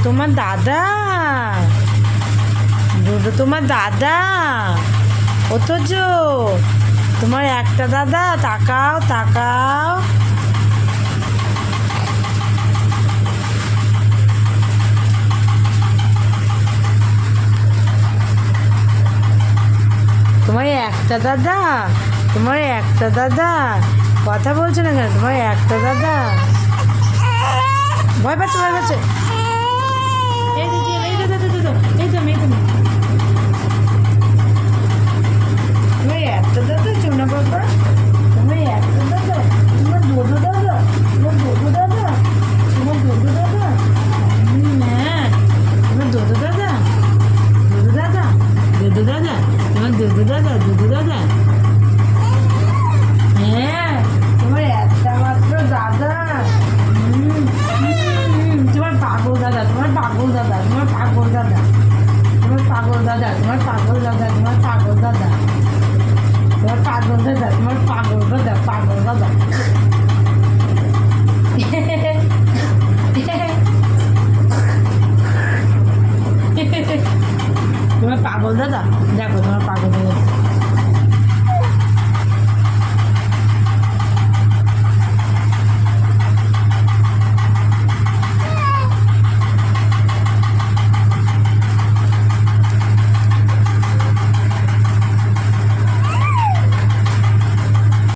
তোমার দাদা, দুটো তোমার দাদা, অথচ তোমার একটা দাদা। তাকাও তাকাও, তোমার একটা দাদা, তোমার একটা দাদা। কথা বলছো না কেন? তোমার একটা দাদা। ভয় পাচ্ছে, ভয় পাচ্ছে। এই দিদি, এই তো, এই তো, এই তো, এই তো। তোমার একটা দাদা, চোনা বাবা। তোমার একটা দাদা, তোমার দুটো দাদা, তোমার দুটো দাদা, তোমার দুটো দাদা। হ্যাঁ, তোমার দুটো দাদা, দুটো দাদা, দুটো দাদা, তোমার দুটো দাদা, দুটো দাদা। হ্যাঁ, তোমার একটা মাত্র দাদা। তোমার পাগল দাদা, তোমার পাগল দাদা, তোমার পাগল দাদা, তোমার পাগল দাদা, তোমার পাগল দাদা, তোমার পাগল দাদা, তোমার পাগল দাদা, তোমার পাগল দাদা, পাগল দাদা।